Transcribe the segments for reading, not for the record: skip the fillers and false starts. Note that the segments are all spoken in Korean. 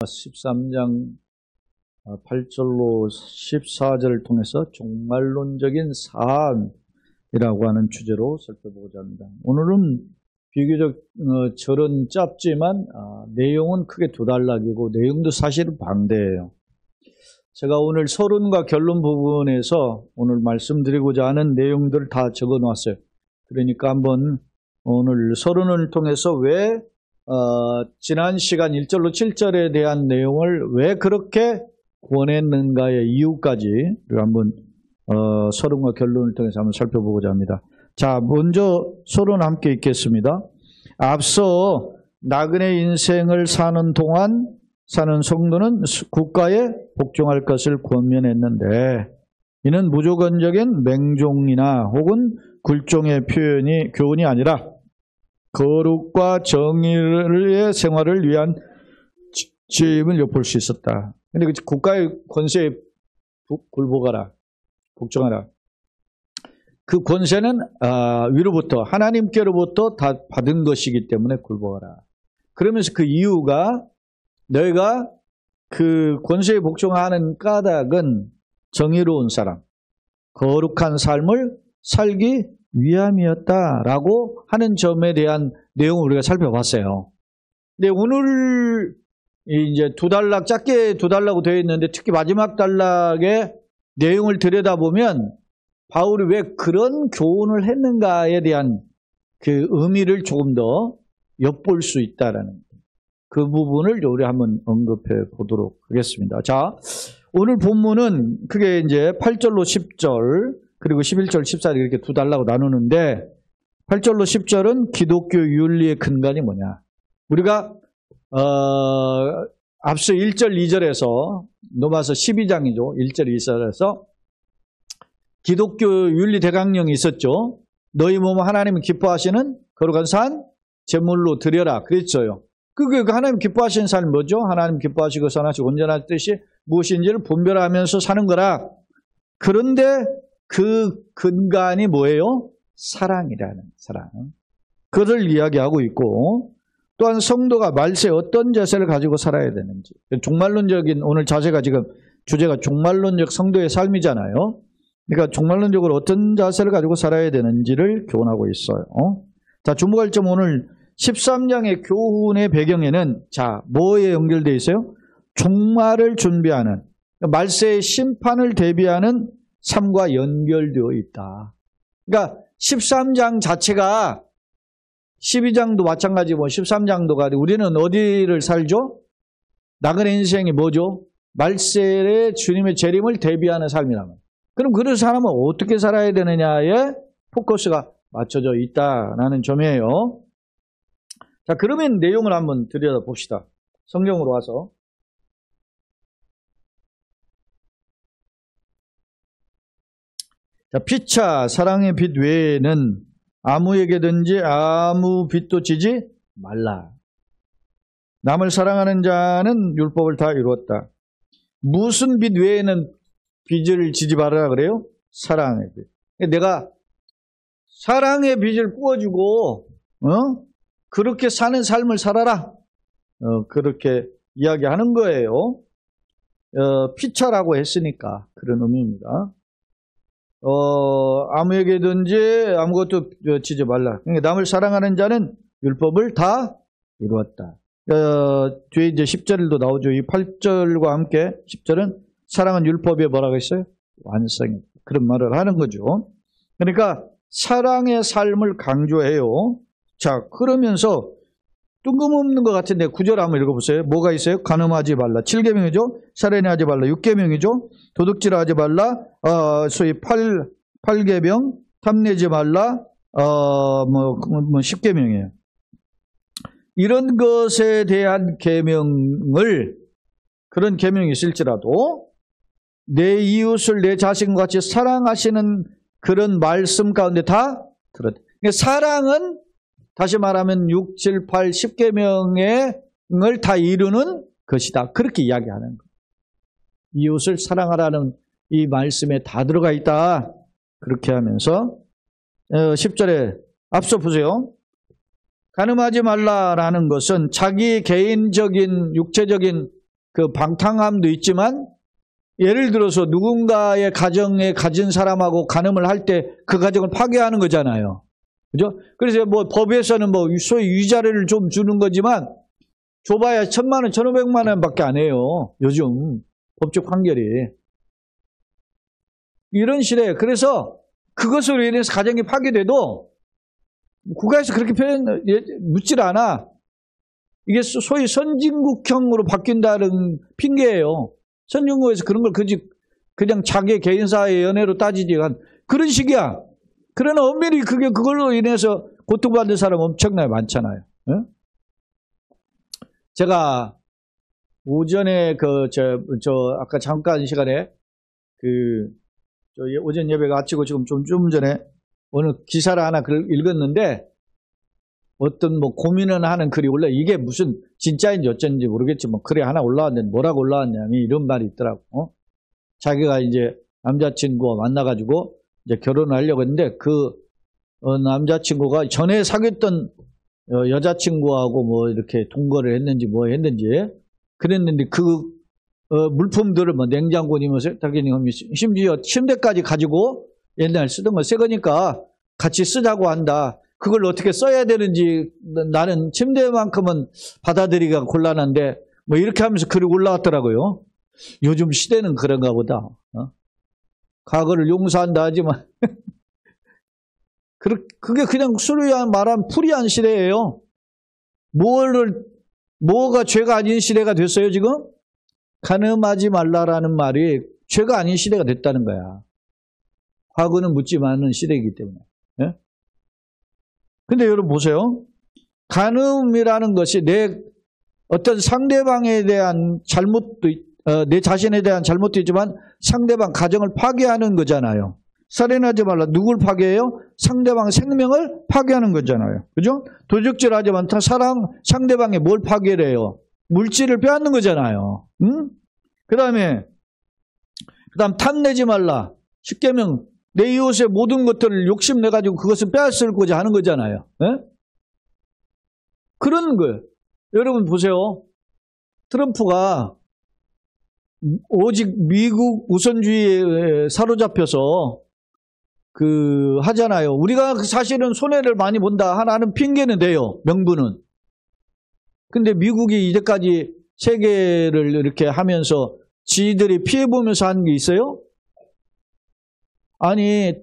13장 8절로 14절을 통해서 종말론적인 사안이라고 하는 주제로 살펴보고자 합니다. 오늘은 비교적 절은 짧지만 내용은 크게 두 단락이고 내용도 사실은 방대해요. 제가 오늘 서론과 결론 부분에서 오늘 말씀드리고자 하는 내용들을 다 적어 놓았어요. 그러니까 한번 오늘 서론을 통해서 왜 지난 시간 1절로 7절에 대한 내용을 왜 그렇게 권했는가의 이유까지 한번 서론과 결론을 통해서 한번 살펴보고자 합니다. 자, 먼저 서론 함께 읽겠습니다. 앞서 나그네 인생을 사는 동안 사는 성도는 국가에 복종할 것을 권면했는데 이는 무조건적인 맹종이나 혹은 굴종의 교훈이 아니라 거룩과 정의의 생활을 위한 지임을 엿볼 수 있었다. 근데 국가의 권세에 굴복하라, 복종하라. 그 권세는 위로부터 하나님께로부터 다 받은 것이기 때문에 굴복하라. 그러면서 그 이유가 너희가 그 권세에 복종하는 까닭은 정의로운 사람, 거룩한 삶을 살기 위함이었다라고 하는 점에 대한 내용을 우리가 살펴봤어요. 근데 오늘 이제 두 단락, 짧게 두 단락으로 되어 있는데 특히 마지막 단락의 내용을 들여다보면 바울이 왜 그런 교훈을 했는가에 대한 그 의미를 조금 더 엿볼 수 있다라는 그 부분을 우리 한번 언급해 보도록 하겠습니다. 자, 오늘 본문은 크게 이제 8절로 10절 그리고 11절, 14절 이렇게 두 단락으로 나누는데 8절로 10절은 기독교 윤리의 근간이 뭐냐. 우리가 앞서 1절, 2절에서 넘어와서 12장이죠. 1절, 2절에서 기독교 윤리 대강령이 있었죠. 너희 몸은 하나님이 기뻐하시는 거룩한 산 제물로 드려라 그랬어요. 그게 하나님 기뻐하시는 삶이 뭐죠? 하나님 기뻐하시고 선하시고 온전할 뜻이 무엇인지를 분별하면서 사는 거라. 그런데 그 근간이 뭐예요? 사랑이라는 사랑. 그것을 이야기하고 있고 또한 성도가 말세에 어떤 자세를 가지고 살아야 되는지. 종말론적인 오늘 자세가 지금 주제가 종말론적 성도의 삶이잖아요. 그러니까 종말론적으로 어떤 자세를 가지고 살아야 되는지를 교훈하고 있어요. 자, 주목할 점 오늘 13장의 교훈의 배경에는 자, 뭐에 연결되어 있어요? 종말을 준비하는 말세의 심판을 대비하는 삶과 연결되어 있다. 그러니까 13장 자체가 12장도 마찬가지고 13장도가 우리는 어디를 살죠? 나그네 인생이 뭐죠? 말세의 주님의 재림을 대비하는 삶이라면. 그럼 그런 사람은 어떻게 살아야 되느냐에 포커스가 맞춰져 있다라는 점이에요. 자, 그러면 내용을 한번 들여다봅시다. 성경으로 와서. 자, 피차 사랑의 빛 외에는 아무에게든지 아무 빛도 지지 말라. 남을 사랑하는 자는 율법을 다 이루었다. 무슨 빛 외에는 빛을 지지 말아라 그래요? 사랑의 빛. 내가 사랑의 빛을 부어주고 그렇게 사는 삶을 살아라. 그렇게 이야기하는 거예요. 피차라고 했으니까 그런 의미입니다. 아무에게든지 아무것도 지지 말라. 그러니까 남을 사랑하는 자는 율법을 다 이루었다. 뒤에 이제 10절도 나오죠. 이 8절과 함께 10절은 사랑은 율법에 뭐라고 했어요? 완성이. 그런 말을 하는 거죠. 그러니까 사랑의 삶을 강조해요. 자, 그러면서 뜬금없는 것 같은데 9절 한번 읽어보세요. 뭐가 있어요? 간음하지 말라. 7계명이죠. 살인하지 말라. 6계명이죠. 도둑질하지 말라. 소위 8계명. 탐내지 말라. 10계명이에요. 이런 것에 대한 계명을 그런 계명이 있을지라도 내 이웃을 내 자신과 같이 사랑하시는 그런 말씀 가운데 다 들었다. 그러니까 사랑은 다시 말하면 6, 7, 8, 10계명을 다 이루는 것이다. 그렇게 이야기하는 거예요. 이웃을 사랑하라는 이 말씀에 다 들어가 있다. 그렇게 하면서 10절에 앞서 보세요. 간음하지 말라라는 것은 자기 개인적인 육체적인 그 방탕함도 있지만 예를 들어서 누군가의 가정에 가진 사람하고 간음을 할 때 그 가정을 파괴하는 거잖아요. 그죠? 그래서 뭐 법에서는 뭐 소위 위자료를 좀 주는 거지만 줘봐야 1,000만 원, 1,500만 원밖에 안 해요. 요즘 법적 판결이. 이런 시대에. 그래서 그것으로 인해서 가정이 파괴돼도 국가에서 그렇게 묻질 않아. 이게 소위 선진국형으로 바뀐다는 핑계예요. 선진국에서 그런 걸 그냥 자기 개인사의 연애로 따지지 않은 그런 식이야. 그러나 엄밀히 그걸로 인해서 고통받는 사람 엄청나게 많잖아요. 네? 제가 오전에 아까 잠깐 시간에 오전 예배가 마치고 지금 좀 전에 어느 기사를 하나 읽었는데 어떤 뭐 고민을 하는 글이 올라 이게 무슨 진짜인지 어쩐지 모르겠지만 글이 하나 올라왔는데 뭐라고 올라왔냐면 이런 말이 있더라고. 자기가 이제 남자친구와 만나가지고 이제 결혼을 하려고 했는데 남자친구가 전에 사귀었던 여자친구하고 뭐 이렇게 동거를 했는지 뭐 했는지 그랬는데 물품들을 뭐 냉장고니 세탁기니 심지어 침대까지 가지고 옛날 쓰던 거 새 거니까 같이 쓰자고 한다. 그걸 어떻게 써야 되는지 나는 침대만큼은 받아들이기가 곤란한데 뭐 이렇게 하면서 글이 올라왔더라고요. 요즘 시대는 그런가 보다. 과거를 용서한다 하지만 그게 그냥 수리한 말한 풀이한 시대예요. 뭐가 죄가 아닌 시대가 됐어요 지금? 간음하지 말라라는 말이 죄가 아닌 시대가 됐다는 거야. 과거는 묻지 않는 시대이기 때문에. 예? 근데 여러분 보세요. 간음이라는 것이 내 어떤 상대방에 대한 잘못도 내 자신에 대한 잘못도 있지만 상대방 가정을 파괴하는 거잖아요. 살인하지 말라. 누굴 파괴해요? 상대방 생명을 파괴하는 거잖아요. 그죠? 도적질하지 않다. 상대방이 뭘 파괴를 해요? 물질을 빼앗는 거잖아요. 응? 그다음 탐내지 말라. 10계명 내 이웃의 모든 것들을 욕심내가지고 그것을 빼앗으려고자 하는 거잖아요. 네? 그런 거예요. 여러분 보세요. 트럼프가 오직 미국 우선주의에 사로잡혀서 하잖아요. 우리가 사실은 손해를 많이 본다 하는 핑계는 돼요. 명분은. 근데 미국이 이제까지 세계를 이렇게 하면서 지들이 피해보면서 하는 게 있어요? 아니,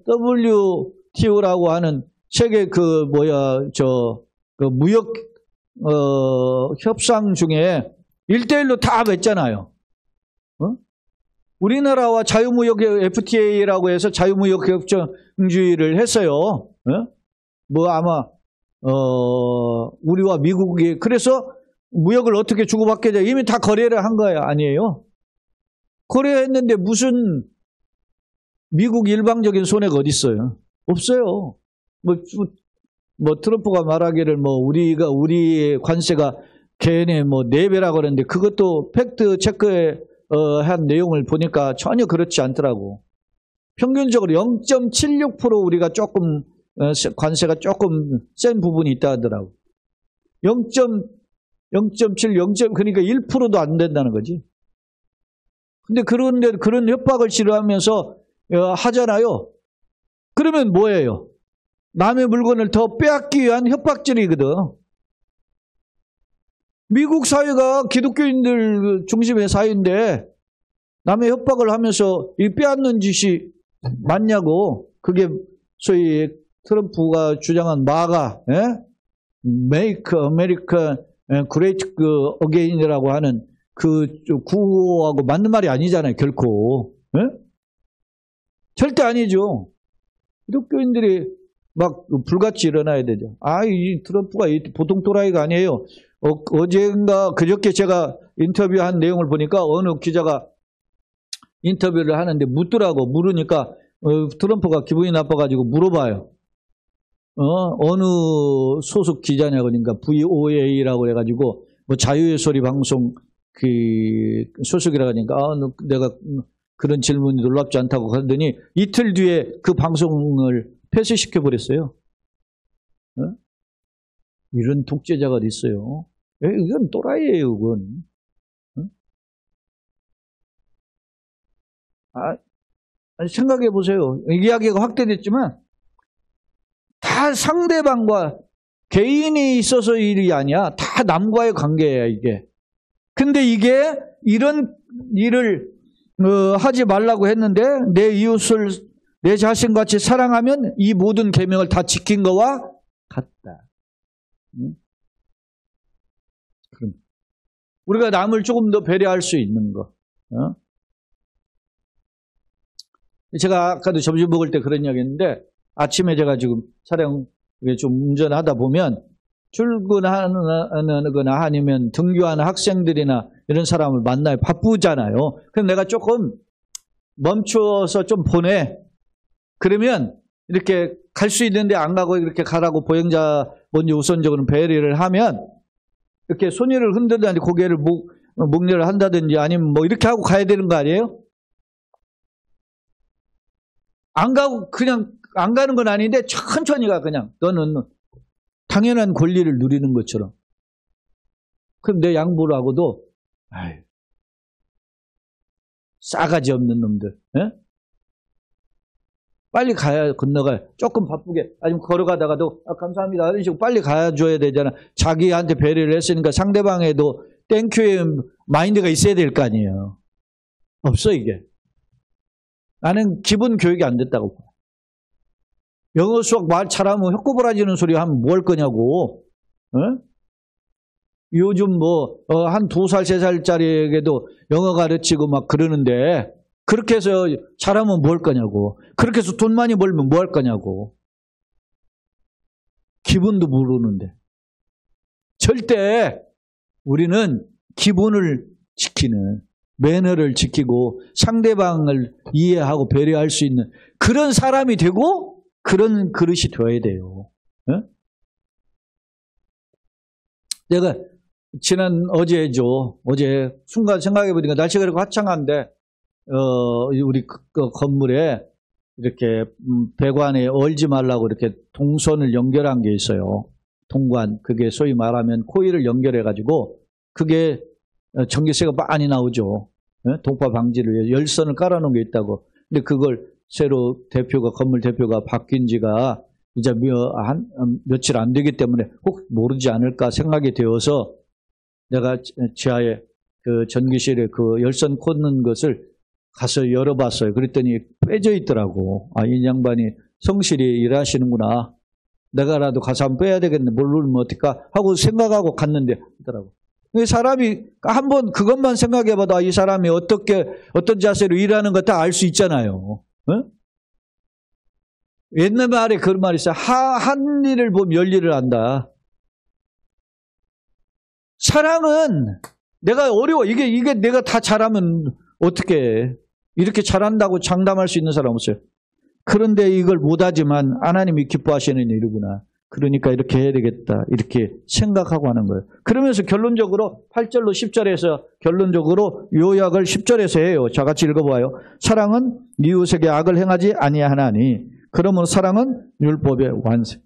WTO라고 하는 세계 무역, 협상 중에 1대1로 다 맺잖아요. 우리나라와 자유무역 FTA라고 해서 자유무역 협정주의를 했어요. 뭐 아마 우리와 미국이 그래서 무역을 어떻게 주고받게 돼 이미 다 거래를 한 거예요, 아니에요? 거래했는데 무슨 미국 일방적인 손해가 어디 있어요? 없어요. 뭐 트럼프가 말하기를 뭐 우리의 관세가 걔네 뭐 4배라고 그랬는데 그것도 팩트 체크에 한 내용을 보니까 전혀 그렇지 않더라고. 평균적으로 0.76% 우리가 조금 관세가 조금 센 부분이 있다 하더라고. 0.7, 그러니까 1%도 안 된다는 거지. 근데 그런 협박을 싫어하면서 하잖아요. 그러면 뭐예요? 남의 물건을 더 빼앗기 위한 협박질이거든. 미국 사회가 기독교인들 중심의 사회인데 남의 협박을 하면서 이 빼앗는 짓이 맞냐고. 그게 소위 트럼프가 주장한 마가, Make America Great Again이라고 하는 그 구호하고 맞는 말이 아니잖아요, 결코. 절대 아니죠. 기독교인들이 막 불같이 일어나야 되죠. 이 트럼프가 보통 또라이가 아니에요. 어젠가 그저께 제가 인터뷰한 내용을 보니까 어느 기자가 인터뷰를 하는데 물으니까 트럼프가 기분이 나빠가지고 물어봐요. 어느 소속 기자냐고 그러니까 VOA라고 해가지고 뭐 자유의 소리 방송 소속이라고 하니까 내가 그런 질문이 놀랍지 않다고 하더니 이틀 뒤에 그 방송을 폐쇄시켜 버렸어요. 이런 독재자가 어디 있어요? 이건 또라이예요, 그건. 생각해 보세요. 이야기가 확대됐지만 다 상대방과 개인이 있어서 일이 아니야. 다 남과의 관계야, 이게. 근데 이게 이런 일을 하지 말라고 했는데 내 이웃을 내 자신같이 사랑하면 이 모든 계명을 다 지킨 거와 같다. 우리가 남을 조금 더 배려할 수 있는 거. 제가 아까도 점심 먹을 때 그런 이야기 했는데 아침에 제가 지금 차량 좀 운전하다 보면 출근하거나 아니면 등교하는 학생들이나 이런 사람을 만나요. 바쁘잖아요. 그럼 내가 조금 멈추어서 좀 보내. 그러면 이렇게 갈 수 있는데 안 가고 이렇게 가라고 보행자 먼저 우선적으로 배려를 하면 이렇게 손이를 흔들든지 고개를 목례를 한다든지 아니면 뭐 이렇게 하고 가야 되는 거 아니에요? 안 가고 그냥 안 가는 건 아닌데 천천히 가 그냥. 너는 당연한 권리를 누리는 것처럼. 그럼 내 양보를 하고도 아유, 싸가지 없는 놈들. 에? 빨리 가야 건너가요. 조금 바쁘게 아니면 걸어가다가도 감사합니다 이런 식으로 빨리 가줘야 되잖아. 자기한테 배려를 했으니까 상대방에도 땡큐의 마인드가 있어야 될 거 아니에요. 없어 이게. 나는 기본 교육이 안 됐다고 봐. 영어 수학 말 잘하면 혀꼬부라지는 소리 하면 뭐 할 거냐고. 어? 요즘 한 2살, 3살짜리에게도 영어 가르치고 막 그러는데 그렇게 해서 잘하면 뭐 할 거냐고. 그렇게 해서 돈 많이 벌면 뭐 할 거냐고. 기본도 모르는데. 절대 우리는 기본을 지키는 매너를 지키고 상대방을 이해하고 배려할 수 있는 그런 사람이 되고 그런 그릇이 되어야 돼요. 어? 내가 어제 순간 생각해보니까 날씨가 그렇게 화창한데 우리 그 건물에 이렇게 배관에 얼지 말라고 이렇게 동선을 연결한 게 있어요. 동관, 그게 소위 말하면 코일을 연결해가지고 그게 전기세가 많이 나오죠. 동파 방지를 위해 열선을 깔아놓은 게 있다고. 근데 그걸 새로 건물 대표가 바뀐 지가 이제 며칠 안 되기 때문에 혹 모르지 않을까 생각이 되어서 내가 지하에 그 전기실에 그 열선 꽂는 것을 가서 열어봤어요. 그랬더니 빼져 있더라고. 이 양반이 성실히 일하시는구나. 내가라도 가서 한번 빼야 되겠네. 뭘 누르면 어떨까 하고 생각하고 갔는데 하더라고. 사람이 한번 그것만 생각해봐도 이 사람이 어떤 자세로 일하는 거 다 알 수 있잖아요. 어? 옛날 말에 그런 말이 있어요. 한 일을 보면 열 일을 한다. 사랑은 내가 어려워. 이게 내가 다 잘하면 어떻게 해. 이렇게 잘한다고 장담할 수 있는 사람 없어요. 그런데 이걸 못하지만 하나님이 기뻐하시는 일이구나. 그러니까 이렇게 해야 되겠다. 이렇게 생각하고 하는 거예요. 그러면서 결론적으로 8절로 10절에서 결론적으로 요약을 10절에서 해요. 자, 같이 읽어봐요. 사랑은 이웃에게 악을 행하지 아니하나니 그러므로 사랑은 율법의 완성.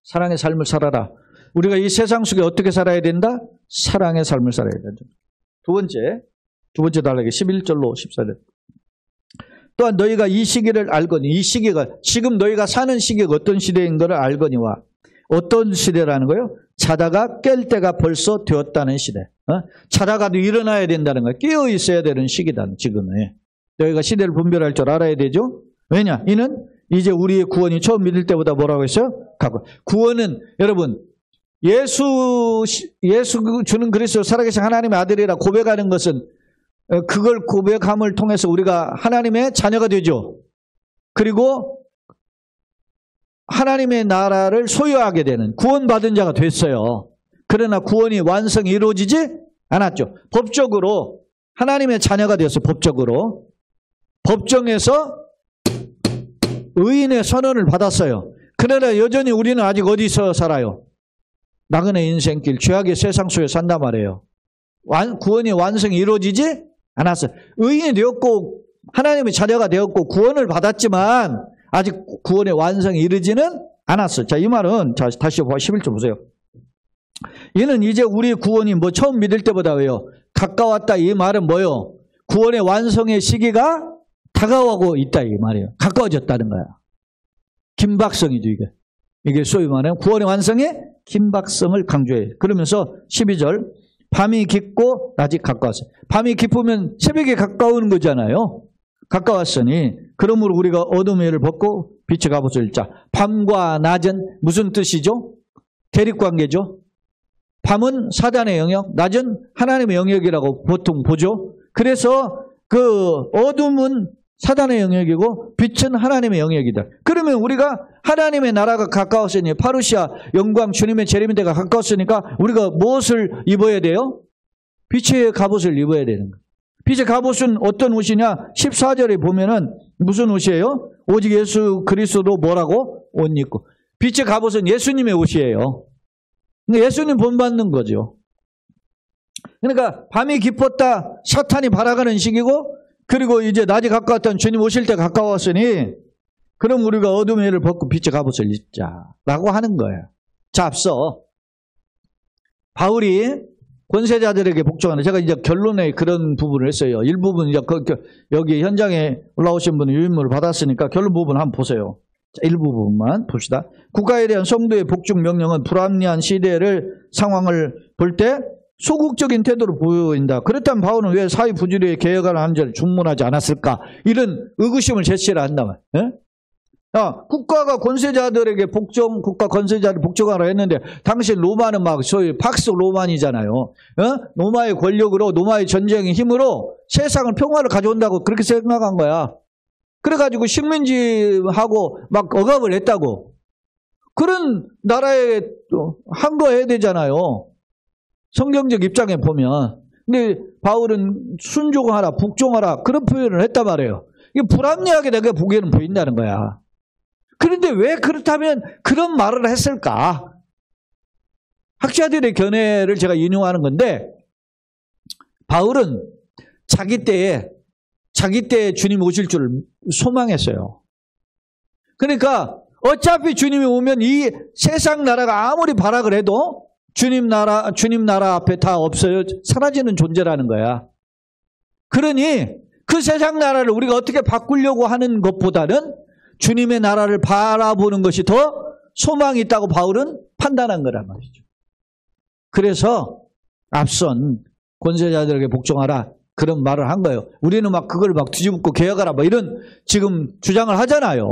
사랑의 삶을 살아라. 우리가 이 세상 속에 어떻게 살아야 된다? 사랑의 삶을 살아야 된다. 두 번째 단락에 11절로 14절. 또한 너희가 이 시기를 알거니, 이 시기가 지금 너희가 사는 시기가 어떤 시대인 것을 알거니와 어떤 시대라는 거예요? 자다가 깰 때가 벌써 되었다는 시대. 자다가도 일어나야 된다는 거예요. 깨어 있어야 되는 시기다. 지금에 너희가 시대를 분별할 줄 알아야 되죠. 왜냐? 이는 이제 우리의 구원이 처음 믿을 때보다 뭐라고 했어요? 구원은 여러분 예수 주는 그리스도 살아계신 하나님의 아들이라 고백하는 것은 그걸 고백함을 통해서 우리가 하나님의 자녀가 되죠. 그리고 하나님의 나라를 소유하게 되는 구원받은 자가 됐어요. 그러나 구원이 완성이 이루어지지 않았죠. 법적으로 하나님의 자녀가 되었어요. 법정에서 의인의 선언을 받았어요. 그러나 여전히 우리는 아직 어디서 살아요? 나그네 인생길, 죄악의 세상 속에 산단 말이에요. 구원이 완성이 이루어지지 않았어요. 의인이 되었고 하나님의 자녀가 되었고 구원을 받았지만 아직 구원의 완성이 이르지는 않았어요. 자, 이 말은 다시 11절 보세요. 이는 이제 우리의 구원이 처음 믿을 때보다 왜요? 가까웠다. 이 말은 뭐요? 구원의 완성의 시기가 다가오고 있다 이 말이에요. 가까워졌다는 거야. 긴박성이죠 이게. 이게 소위 말하는 구원의 완성의 긴박성을 강조해요. 그러면서 12절 밤이 깊고 낮이 가까웠어요. 밤이 깊으면 새벽에 가까운 거잖아요. 가까웠으니 그러므로 우리가 어둠의 해를 벗고 빛의 갑옷을 입자. 밤과 낮은 무슨 뜻이죠? 대립관계죠. 밤은 사단의 영역, 낮은 하나님의 영역이라고 보통 보죠. 그래서 그 어둠은 사단의 영역이고 빛은 하나님의 영역이다. 그러면 우리가 하나님의 나라가 가까웠으니 파루시아 영광 주님의 재림대가 가까웠으니까 우리가 무엇을 입어야 돼요? 빛의 갑옷을 입어야 되는 거예요. 빛의 갑옷은 어떤 옷이냐? 14절에 보면은 무슨 옷이에요? 오직 예수 그리스도 뭐라고? 옷 입고. 빛의 갑옷은 예수님의 옷이에요. 예수님 본받는 거죠. 그러니까 밤이 깊었다 사탄이 발아가는 시기고 그리고 이제 낮이 가까웠던 주님 오실 때 가까웠으니 그럼 우리가 어둠의 해를 벗고 빛의 갑옷을 입자라고 하는 거예요. 자, 앞서 바울이 권세자들에게 복종하는 제가 이제 결론에 그런 부분을 했어요. 일부분 이제 여기 현장에 올라오신 분은 유인물을 받았으니까 결론 부분 한번 보세요. 자, 일부분만 봅시다. 국가에 대한 성도의 복종 명령은 불합리한 시대를 상황을 볼 때 소극적인 태도를 보인다. 그렇다면 바울은 왜 사회 부주의에 개혁하는 한절을 중문하지 않았을까? 이런 의구심을 제시를 한다. 예? 국가가 권세자들에게 국가 권세자를 복종하라 했는데 당시 로마는 막 소위 팍스 로만이잖아요. 로마의 권력으로 로마의 전쟁의 힘으로 세상을 평화를 가져온다고 그렇게 생각한 거야. 그래가지고 식민지하고 막 억압을 했다고. 그런 나라에 항거해야 되잖아요. 성경적 입장에 보면. 근데 바울은 순종하라, 복종하라 그런 표현을 했단 말이에요. 이게 불합리하게 내가 보기에는 보인다는 거야. 그런데 왜 그렇다면 그런 말을 했을까? 학자들의 견해를 제가 인용하는 건데 바울은 자기 때에 주님 오실 줄 소망했어요. 그러니까 어차피 주님이 오면 이 세상 나라가 아무리 발악을 해도 주님 나라 앞에 다 없어요. 사라지는 존재라는 거야. 그러니 그 세상 나라를 우리가 어떻게 바꾸려고 하는 것보다는 주님의 나라를 바라보는 것이 더 소망이 있다고 바울은 판단한 거란 말이죠. 그래서 앞선 권세자들에게 복종하라 그런 말을 한 거예요. 우리는 막 그걸 막 뒤집고 개혁하라 뭐 이런 지금 주장을 하잖아요.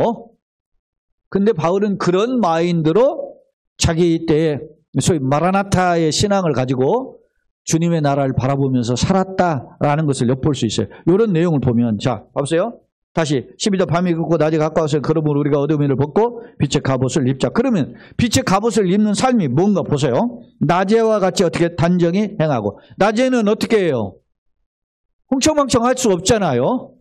근데 바울은 그런 마인드로 자기 때에 소위 마라나타의 신앙을 가지고 주님의 나라를 바라보면서 살았다라는 것을 엿볼 수 있어요. 이런 내용을 보면 자 보세요. 다시 12절 밤이 깊고 낮이 가까워서 그러므로 우리가 어둠을 벗고 빛의 갑옷을 입자. 그러면 빛의 갑옷을 입는 삶이 뭔가 보세요. 낮에와 같이 어떻게 단정히 행하고 낮에는 어떻게 해요? 흥청망청 할 수 없잖아요.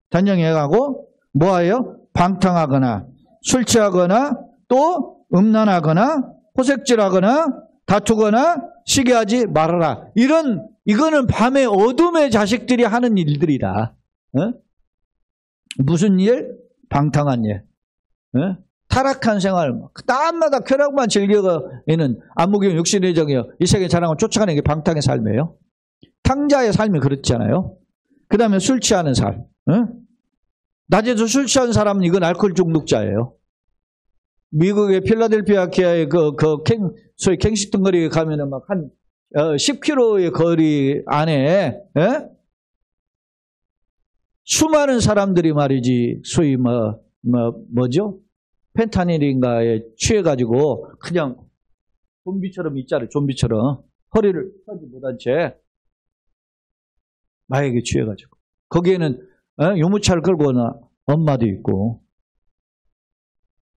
단정히 행하고 뭐예요? 방탕하거나 술 취하거나 또 음란하거나 호색질하거나 다투거나 시기하지 말아라. 이거는 밤의 어둠의 자식들이 하는 일들이다. 무슨 일? 방탕한 일. 타락한 생활. 땀마다 쾌락만 즐겨가는 안목이요 육신의 정이요 이 세계 자랑을 쫓아가는 게 방탕의 삶이에요. 탕자의 삶이 그렇잖아요. 그 다음에 술 취하는 삶. 낮에도 술 취하는 사람은 이건 알코올 중독자예요. 미국의 필라델피아의 소위 갱식등 거리에 가면은 막 한 10km의 거리 안에 수많은 사람들이 말이지 소위 뭐죠? 펜타닐인가에 취해가지고 그냥 좀비처럼 있잖아요. 좀비처럼 허리를 펴지 못한 채 마약에 취해가지고 거기에는 유모차를 끌고 오는 엄마도 있고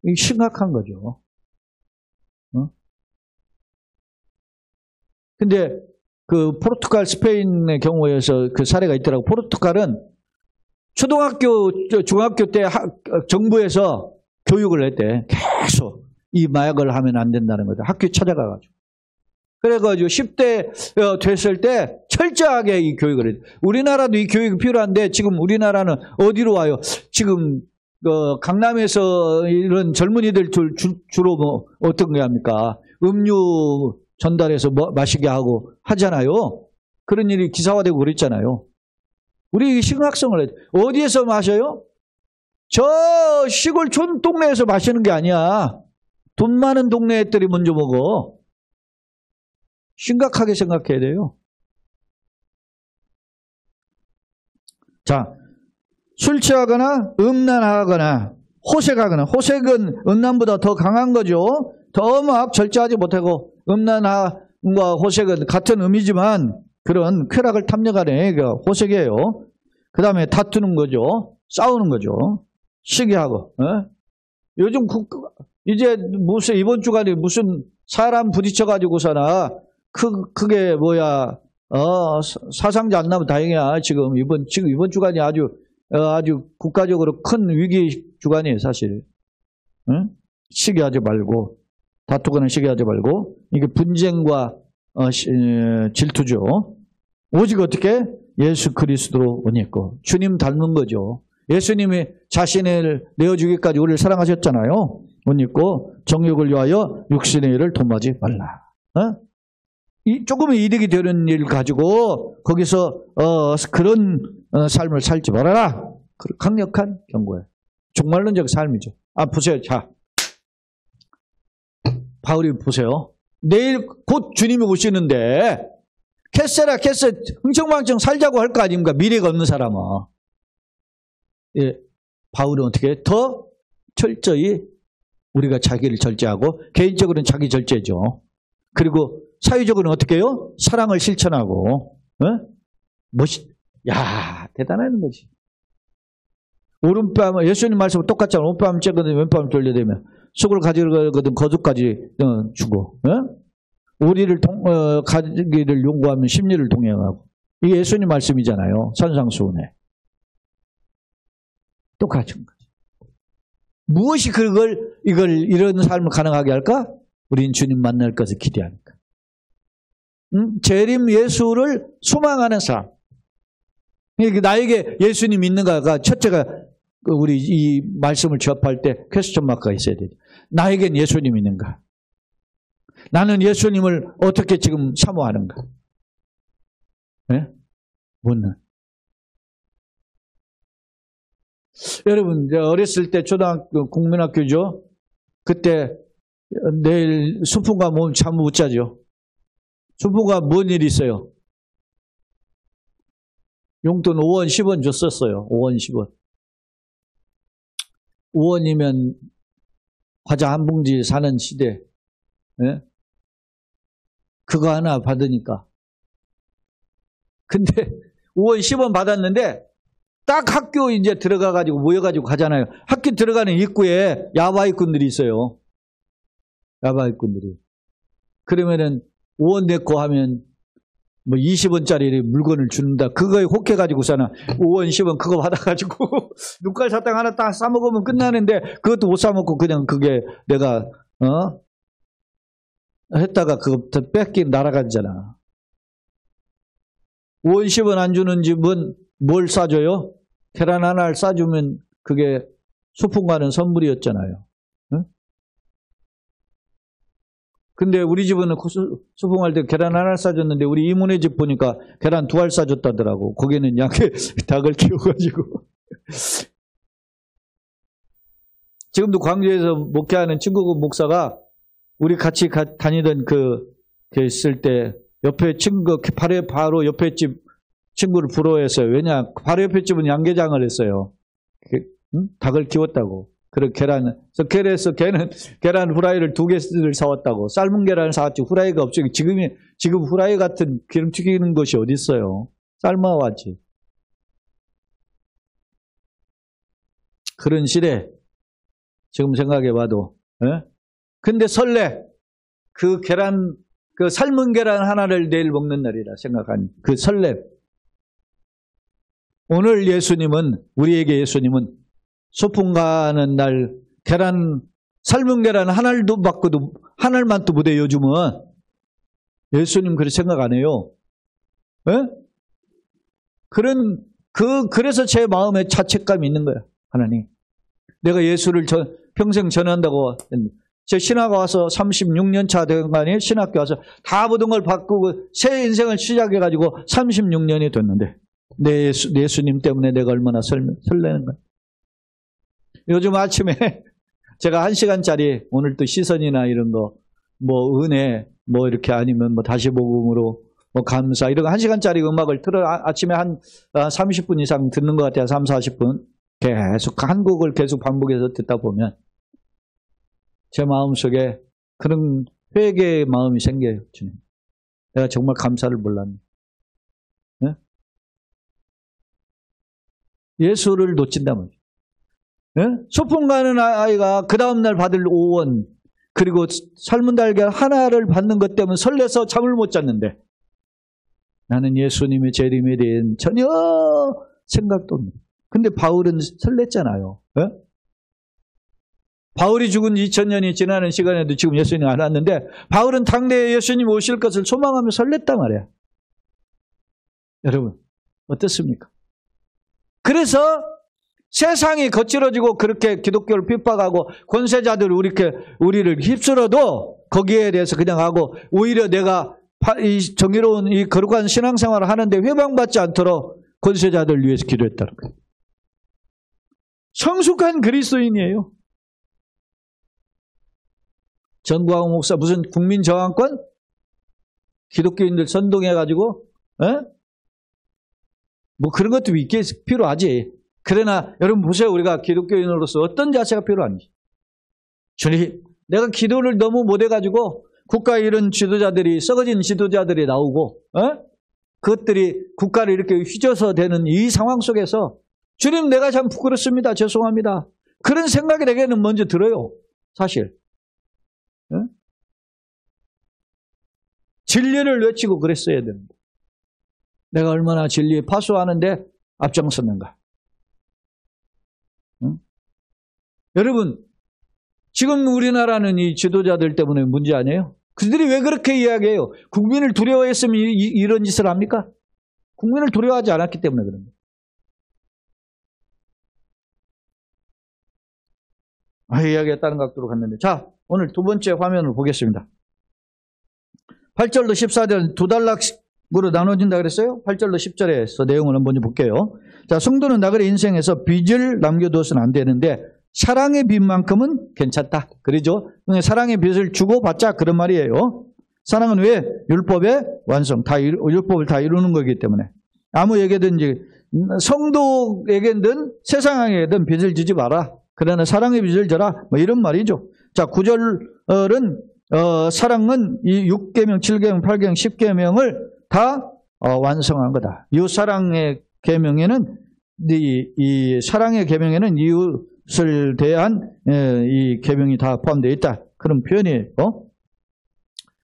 이게 심각한 거죠. 근데 그 포르투갈 스페인의 경우에서 그 사례가 있더라고. 포르투갈은 초등학교, 중학교 때 정부에서 교육을 했대. 계속 이 마약을 하면 안 된다는 거죠. 학교에 찾아가가지고. 그래가지고 10대 됐을 때 철저하게 이 교육을 했대. 우리나라도 이 교육이 필요한데 지금 우리나라는 어디로 와요? 지금 강남에서 이런 젊은이들 주로 뭐 어떤 게 합니까? 음료 전달해서 마시게 하고 하잖아요. 그런 일이 기사화되고 그랬잖아요. 우리 심각성을 해야 돼. 어디에서 마셔요? 저 시골 촌 동네에서 마시는 게 아니야. 돈 많은 동네 애들이 먼저 먹어. 심각하게 생각해야 돼요. 자, 술 취하거나 음란하거나 호색하거나, 호색은 음란보다 더 강한 거죠. 더 막 절제하지 못하고, 음란과 호색은 같은 의미지만 그런 쾌락을 탐닉하는 호색이에요. 그 다음에 다투는 거죠. 싸우는 거죠. 시기하고. 요즘 이제 무슨 이번 주간에 무슨 사람 부딪혀가지고서나 그게 뭐야, 사상자 안 나면 다행이야. 지금 이번 주간이 아주 국가적으로 큰 위기 주간이에요, 사실. 응? 시기하지 말고, 다투거나 시기하지 말고, 이게 분쟁과 질투죠. 오직 어떻게? 예수 그리스도로 옷 입고, 주님 닮은 거죠. 예수님이 자신을 내어주기까지 우리를 사랑하셨잖아요. 옷 입고 정욕을 위하여 육신의 일을 도모하지 말라. 조금은 이득이 되는 일 가지고 거기서 그런 삶을 살지 말아라. 강력한 경고예요. 종말론적 삶이죠. 보세요. 자, 바울이 보세요. 내일 곧 주님이 오시는데 캐세라 흥청망청 살자고 할 거 아닙니까? 미래가 없는 사람은. 예, 바울은 어떻게 더 철저히 우리가 자기를 절제하고, 개인적으로는 자기 절제죠. 그리고 사회적으로는 어떻게 해요? 사랑을 실천하고, 대단한 거지. 오른뺨, 예수님 말씀은 똑같잖아. 오른뺨 째거든 왼뺨 돌려대면 속을 가지거든 거두까지 주고, 우리를 가지기를 용고하면 심리를 동행하고. 이게 예수님 말씀이잖아요. 산상수훈에. 똑같은 거죠. 무엇이 이런 삶을 가능하게 할까? 우린 주님 만날 것을 기대하니까. 재림 예수를 소망하는 삶. 나에게 예수님 있는가가 첫째가 우리 이 말씀을 접할 때 퀘스천 마크가 있어야 돼요. 나에겐 예수님 있는가? 나는 예수님을 어떻게 지금 사모하는가? 묻는. 여러분, 어렸을 때 초등학교, 국민학교죠? 그때 내일 수풍가 모임 참 못 자죠. 수풍가 뭔 일이 있어요? 용돈 5원, 10원 줬었어요. 5원, 10원. 5원이면 과자 한 봉지 사는 시대. 그거 하나 받으니까. 근데 5원, 10원 받았는데 딱 학교 이제 들어가가지고 모여가지고 가잖아요. 학교 들어가는 입구에 야바이꾼들이 있어요. 야바이꾼들이. 그러면은 5원 내고 하면 뭐 20원짜리 물건을 준다. 그거에 혹해가지고서는 5원, 10원 그거 받아가지고 눈깔 사탕 하나 딱 싸먹으면 끝나는데 그것도 못 싸먹고 그냥 그게 내가 했다가 그거 뺏긴 날아가잖아. 5원, 10원 안 주는 집은 뭘 싸줘요? 계란 하나를 싸주면 그게 소풍 가는 선물이었잖아요. 근데 우리 집은 소풍할 때 계란 하나를 싸줬는데 우리 이모네 집 보니까 계란 2알 싸줬다더라고. 거기는 양에 닭을 키워가지고. 지금도 광주에서 목회하는 친구 목사가 우리 같이 다니던 그 있을 때 옆에 친구 바로 옆에 집 친구를 부러워했어요. 왜냐? 바로 옆에 집은 양계장을 했어요. 닭을 키웠다고. 그리고 그래서 걔는 계란 후라이를 2개를 사왔다고. 삶은 계란을 사왔지 후라이가 없죠. 지금 후라이 같은 기름 튀기는 것이 어디 있어요? 삶아왔지. 그런 시대 지금 생각해봐도. 근데 설레. 그 삶은 계란 하나를 내일 먹는 날이라 생각한 그 설렘. 오늘 우리에게 예수님은 소풍 가는 날 삶은 계란 하나만 또 못해 요즘은. 예수님 그렇게 생각 안 해요. 그래서 제 마음에 자책감이 있는 거야, 하나님. 내가 예수를 평생 전한다고 했는데. 제 신학 와서 36년 차 된 거 아니에요? 신학교 와서 다 모든 걸 바꾸고 새 인생을 시작해가지고 36년이 됐는데 예수님 때문에 내가 얼마나 설레는 거야. 요즘 아침에 제가 1시간짜리 오늘 또 시선이나 이런 거, 뭐 은혜, 뭐 이렇게 아니면 뭐 다시 복음으로 뭐 감사 이런 거 1시간짜리 음악을 아침에 한 30분 이상 듣는 것 같아요. 3, 40분. 계속 한 곡을 계속 반복해서 듣다 보면 제 마음속에 그런 회개의 마음이 생겨요. 주님. 내가 정말 감사를 몰랐네. 네? 예수를 놓친단 말이에요. 네? 소풍 가는 아이가 그 다음날 받을 오원 그리고 삶은 달걀 하나를 받는 것 때문에 설레서 잠을 못 잤는데 나는 예수님의 재림에 대한 전혀 생각도 없는. 근데 바울은 설렜잖아요. 네? 바울이 죽은 2000년이 지나는 시간에도 지금 예수님이 안 왔는데 바울은 당대에 예수님 오실 것을 소망하며 설렜단 말이야. 여러분 어떻습니까? 그래서 세상이 거칠어지고 그렇게 기독교를 핍박하고 권세자들이 우리를 휩쓸어도 거기에 대해서 그냥 하고 오히려 내가 이 정의로운 이 거룩한 신앙생활을 하는데 회방받지 않도록 권세자들을 위해서 기도했다는 거예요. 성숙한 그리스도인이에요. 전광훈 목사 무슨 국민저항권? 기독교인들 선동해가지고 뭐 그런 것도 필요하지. 그러나 여러분 보세요. 우리가 기독교인으로서 어떤 자세가 필요한지. 주님, 내가 기도를 너무 못해가지고 국가에 이런 지도자들이 썩어진 지도자들이 나오고 그것들이 국가를 이렇게 휘저어서 되는 이 상황 속에서 주님 내가 참 부끄럽습니다. 죄송합니다. 그런 생각이 내게는 먼저 들어요. 사실. 진리를 외치고 그랬어야 되는데 내가 얼마나 진리에 파수하는데 앞장섰는가. 여러분 지금 우리나라는 이 지도자들 때문에 문제 아니에요? 그들이 왜 그렇게 이야기해요? 국민을 두려워했으면 이런 짓을 합니까? 국민을 두려워하지 않았기 때문에 그럽니다. 이야기했다는 각도로 갔는데 자 오늘 두 번째 화면을 보겠습니다. 8절로 14절 두 단락으로 나눠진다 그랬어요? 8절로 10절에서 내용을 한번 볼게요. 자, 성도는 나그네 인생에서 빚을 남겨두어서는 안 되는데 사랑의 빚만큼은 괜찮다. 그러죠? 사랑의 빚을 주고받자 그런 말이에요. 사랑은 왜? 율법의 완성, 율법을 다 이루는 거기 때문에 아무에게든지 성도에게든 세상에게든 빚을 지지 마라. 그러나 사랑의 빚을 져라. 뭐 이런 말이죠. 자, 9절은 사랑은 이 6계명, 7계명, 8계명, 10계명을 다 완성한 거다. 이 사랑의 계명에는 이 사랑의 계명에는 이웃을 대한 이 계명이 다 포함되어 있다. 그런 표현이에요.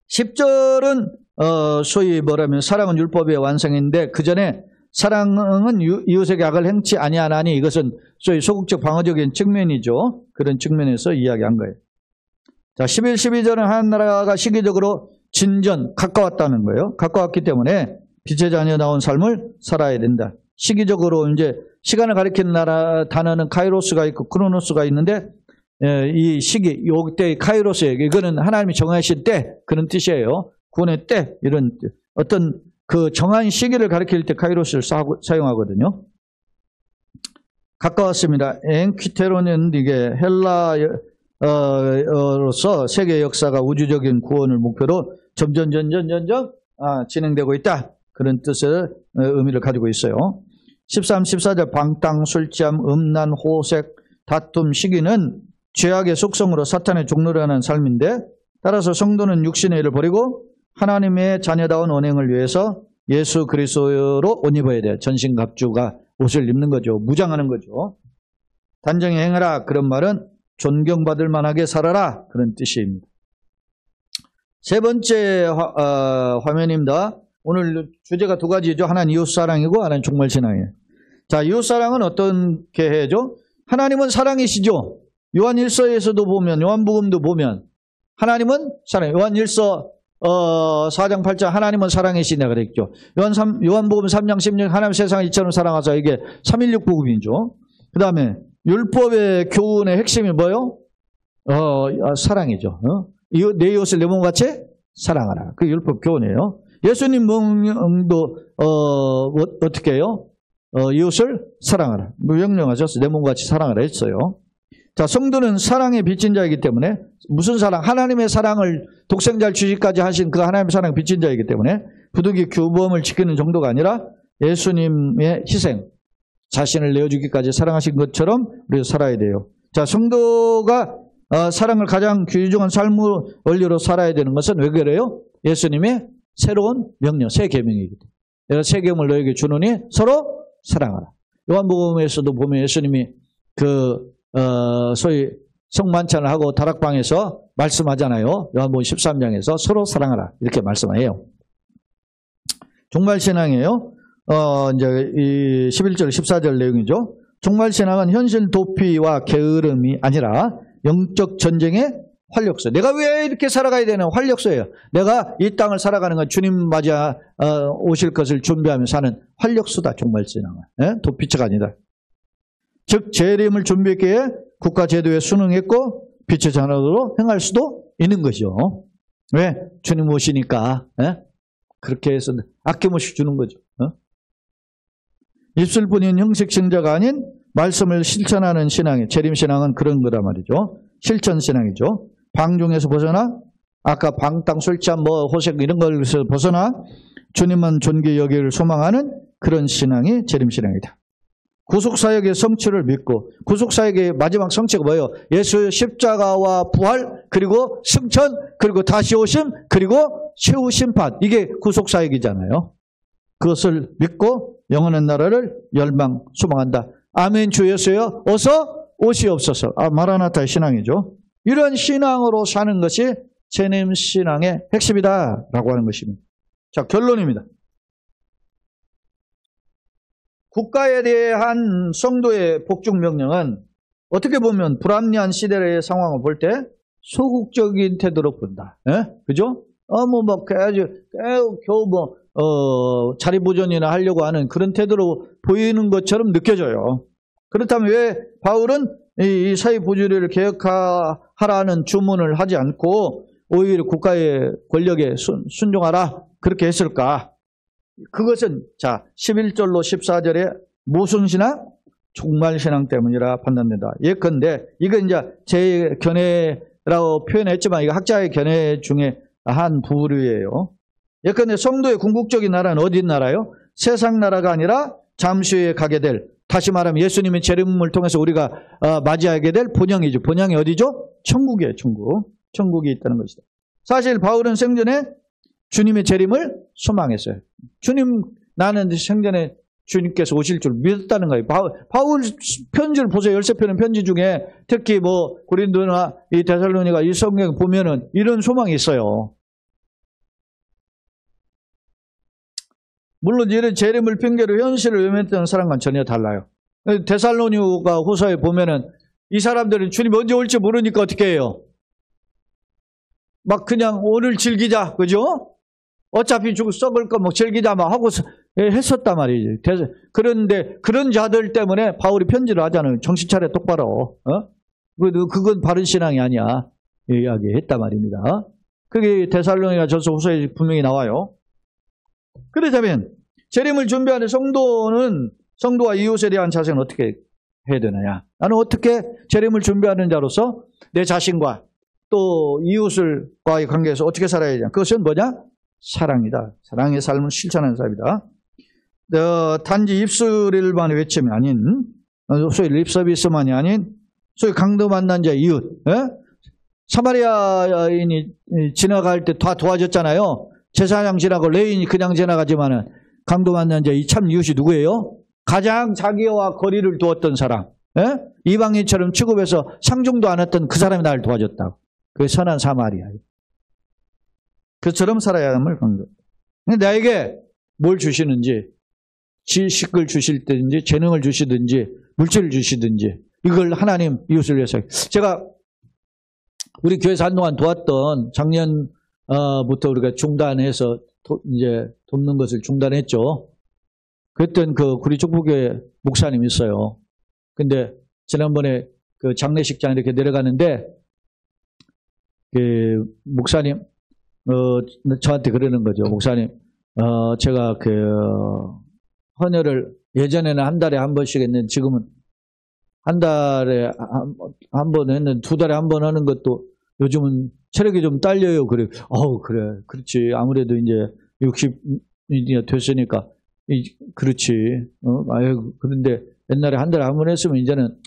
10절은 소위 뭐라면 사랑은 율법의 완성인데 그 전에 사랑은 이웃에게 악을 행치 아니하나니 이것은 소위 소극적 방어적인 측면이죠. 그런 측면에서 이야기한 거예요. 자, 11, 12절은 한 나라가 시기적으로 진전, 가까웠다는 거예요. 가까웠기 때문에 빛의 자녀다운 삶을 살아야 된다. 시기적으로 이제 시간을 가리키는 단어는 카이로스가 있고 크로노스가 있는데 이 시기, 요때 카이로스예요. 이거는 하나님이 정하신 때 그런 뜻이에요. 구원의 때 이런 어떤 그 정한 시기를 가리킬 때 카이로스를 사용하거든요. 가까웠습니다. 엔퀴테로는 이게 헬라어로서 세계 역사가 우주적인 구원을 목표로 점점 진행되고 있다. 그런 뜻의 의미를 가지고 있어요. 13, 14절 방탕, 술취함, 음란, 호색, 다툼, 시기는 죄악의 속성으로 사탄의 종로를 하는 삶인데 따라서 성도는 육신의 일을 버리고 하나님의 자녀다운 언행을 위해서 예수 그리스도로 옷 입어야 돼요. 전신갑주가 옷을 입는 거죠. 무장하는 거죠. 단정히 행하라. 그런 말은 존경받을 만하게 살아라. 그런 뜻입니다. 세 번째 화면입니다. 오늘 주제가 두 가지죠. 하나는 이웃사랑이고 하나는 종말신앙이에요. 자, 이웃사랑은 어떻게 해야죠? 하나님은 사랑이시죠. 요한일서에서도 보면 요한복음도 보면 하나님은 사랑. 요한일서 4장 8장 하나님은 사랑이시냐 그랬죠. 요한복음 3장 16 하나님 세상을 이처럼 사랑하사 이게 316 복음이죠. 그 다음에 율법의 교훈의 핵심이 뭐예요? 사랑이죠. 내 이웃을 내 몸같이 사랑하라. 그 율법 교훈이에요. 예수님 명령도 어떻게 해요? 이웃을 사랑하라. 명령하셨어요. 내 몸과 같이 사랑하라 했어요. 자, 성도는 사랑의 빚진 자이기 때문에 무슨 사랑? 하나님의 사랑을 독생자를 주시기까지 하신 그 하나님의 사랑을 빚진 자이기 때문에 부득이 규범을 지키는 정도가 아니라 예수님의 희생, 자신을 내어주기까지 사랑하신 것처럼 우리가 살아야 돼요. 자, 성도가 사랑을 가장 귀중한 삶의 원리로 살아야 되는 것은 왜 그래요? 예수님의 새로운 명령, 새 계명이기 때문에. 내가 새 계명을 너에게 주노니 서로 사랑하라. 요한복음에서도 보면 예수님이 소위 성만찬을 하고 다락방에서 말씀하잖아요. 요한복음 13장에서 서로 사랑하라 이렇게 말씀해요. 종말신앙이에요. 이제 이 11절 14절 내용이죠. 종말신앙은 현실 도피와 게으름이 아니라 영적 전쟁의 활력소. 내가 왜 이렇게 살아가야 되는 활력소예요. 내가 이 땅을 살아가는 건 주님 맞아 오실 것을 준비하며 사는 활력소다. 종말신앙은. 예? 도피처가 아니다. 즉 재림을 준비했기에 국가 제도에 순응했고 빛의 자녀로 행할 수도 있는 것이죠. 왜? 주님 오시니까. 예? 그렇게 해서 아낌없이 주는 거죠. 입술뿐인 형식 신자가 아닌 말씀을 실천하는 신앙이, 재림신앙은 그런 거란 말이죠. 실천신앙이죠. 방종에서 벗어나, 아까 방탕, 술취한, 호색 이런 것에서 벗어나 주님만 존귀 여기를 소망하는 그런 신앙이 재림신앙이다. 구속사역의 성취를 믿고, 구속사역의 마지막 성취가 뭐예요? 예수의 십자가와 부활, 그리고 승천, 그리고 다시 오심, 그리고 최후 심판. 이게 구속사역이잖아요. 그것을 믿고 영원한 나라를 열망 소망한다. 아멘. 주 예수여 어서 오시옵소서. 마라나타의 신앙이죠. 이런 신앙으로 사는 것이 재림신앙의 핵심이다라고 하는 것입니다. 자, 결론입니다. 국가에 대한 성도의 복종 명령은 어떻게 보면 불합리한 시대의 상황을 볼 때 소극적인 태도로 본다. 예? 그죠? 겨우 자리 보존이나 하려고 하는 그런 태도로 보이는 것처럼 느껴져요. 그렇다면 왜 바울은 이 사회 부주의를 개혁하라는 주문을 하지 않고 오히려 국가의 권력에 순종하라 그렇게 했을까? 그것은 자 11절로 14절에 모순신앙, 종말신앙 때문이라 판단된다. 예컨대 이건 이제 제 견해라고 표현했지만 이거 학자의 견해 중에 한 부류예요. 예컨대 성도의 궁극적인 나라는 어디 나라요? 세상 나라가 아니라 잠시 후에 가게 될, 다시 말하면 예수님의 재림을 통해서 우리가 맞이하게 될 본향이죠. 본향이 어디죠? 천국이에요. 천국. 천국이 있다는 것이다. 사실 바울은 생전에 주님의 재림을 소망했어요. 나는 생전에 주님께서 오실 줄 믿었다는 거예요. 바울 편지를 보세요. 13편의 편지 중에 특히 고린도나 이 데살로니가 이 성경 보면은 이런 소망이 있어요. 물론 이런 재림을 핑계로 현실을 외면했던 사람과는 전혀 달라요. 데살로니가 후서에 보면은 이 사람들은 주님 언제 올지 모르니까 어떻게 해요? 막 그냥 오늘 즐기자, 그죠? 어차피 썩을 거 즐기자 막 하고 했었단 말이지. 그런데 그런 자들 때문에 바울이 편지를 하잖아요. 정신 차려 똑바로. 그건 바른 신앙이 아니야. 이야기했단 말입니다. 그게 데살로니가 전서 후서에 분명히 나와요. 그러자면 재림을 준비하는 성도와 이웃에 대한 자세는 어떻게 해야 되느냐? 나는 어떻게 재림을 준비하는 자로서 내 자신과 또 이웃과의 관계에서 어떻게 살아야 되냐? 그것은 뭐냐? 사랑이다. 사랑의 삶을 실천하는 삶이다. 단지 입술만 외침이 아닌, 소위 립서비스만이 아닌, 소위 강도 만난 자 이웃. 사마리아인이 지나갈 때 다 도와줬잖아요. 제사장 지나고 레인이 그냥 지나가지만은 강도 만난 자 이 참 이웃이 누구예요? 가장 자기와 거리를 두었던 사람. 이방인처럼 취급해서 상종도 안 했던 그 사람이 나를 도와줬다고. 그게 선한 사마리아. 그처럼 살아야 함을 강조. 나에게 뭘 주시는지, 지식을 주실든지, 재능을 주시든지, 물질을 주시든지, 이걸 하나님 이웃을 위해서. 제가 우리 교회에서 한동안 도왔던 작년부터 우리가 중단해서 이제 돕는 것을 중단했죠. 그랬던 우리 축복교회 목사님이 있어요. 근데 지난번에 그 장례식장 이렇게 내려가는데 그 목사님 저한테 그러는 거죠. 목사님, 제가 헌혈을 예전에는 한 달에 한 번씩 했는데 지금은 한 달에 한 번 했는데 두 달에 한 번 하는 것도 요즘은 체력이 좀 딸려요. 그래. 그래. 그렇지. 아무래도 이제 60이 됐으니까. 그렇지. 그런데 옛날에 한 달에 한 번 했으면 이제는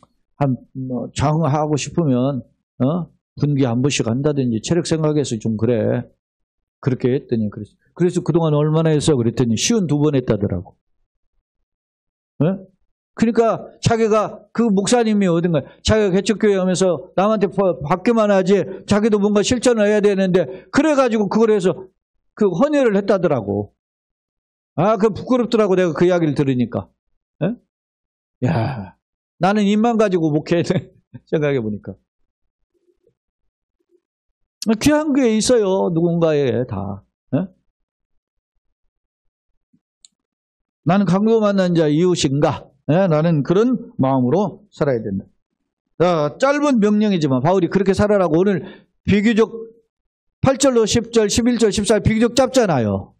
장하고 싶으면, 분기 한 번씩 한다든지 체력 생각해서 좀 그래. 그렇게 했더니, 그래서 그동안 얼마나 했어? 그랬더니 52번 했다더라고. 그러니까 자기가 그 목사님이 어딘가 자기가 개척교회 하면서 남한테 받기만 하지 자기도 뭔가 실천을 해야 되는데 그래가지고 그걸 해서 그 헌혈을 했다더라고. 그 부끄럽더라고 내가 그 이야기를 들으니까. 야, 나는 입만 가지고 목회해 생각해 보니까. 귀한 게 있어요. 누군가에 다. 나는 강도 만난 자 이웃인가? 나는 그런 마음으로 살아야 된다. 짧은 명령이지만 바울이 그렇게 살아라고 오늘 비교적 8절로 10절, 11절, 14절 비교적 짧잖아요.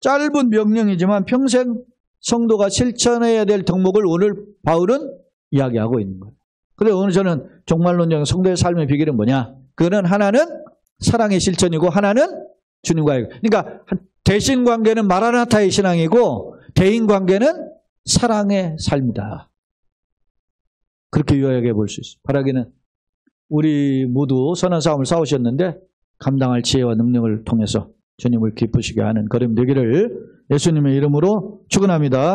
짧은 명령이지만 평생 성도가 실천해야 될 덕목을 오늘 바울은 이야기하고 있는 거예요. 그래서 오늘 저는 종말론적 성도의 삶의 비결은 뭐냐? 그거는 하나는 사랑의 실천이고 하나는 주님과의. 그러니까 대신 관계는 마라나타의 신앙이고 대인 관계는 사랑의 삶이다. 그렇게 요약해 볼 수 있어요. 바라기는 우리 모두 선한 싸움을 싸우셨는데 감당할 지혜와 능력을 통해서 주님을 기쁘시게 하는 걸음 되기를 예수님의 이름으로 축원합니다.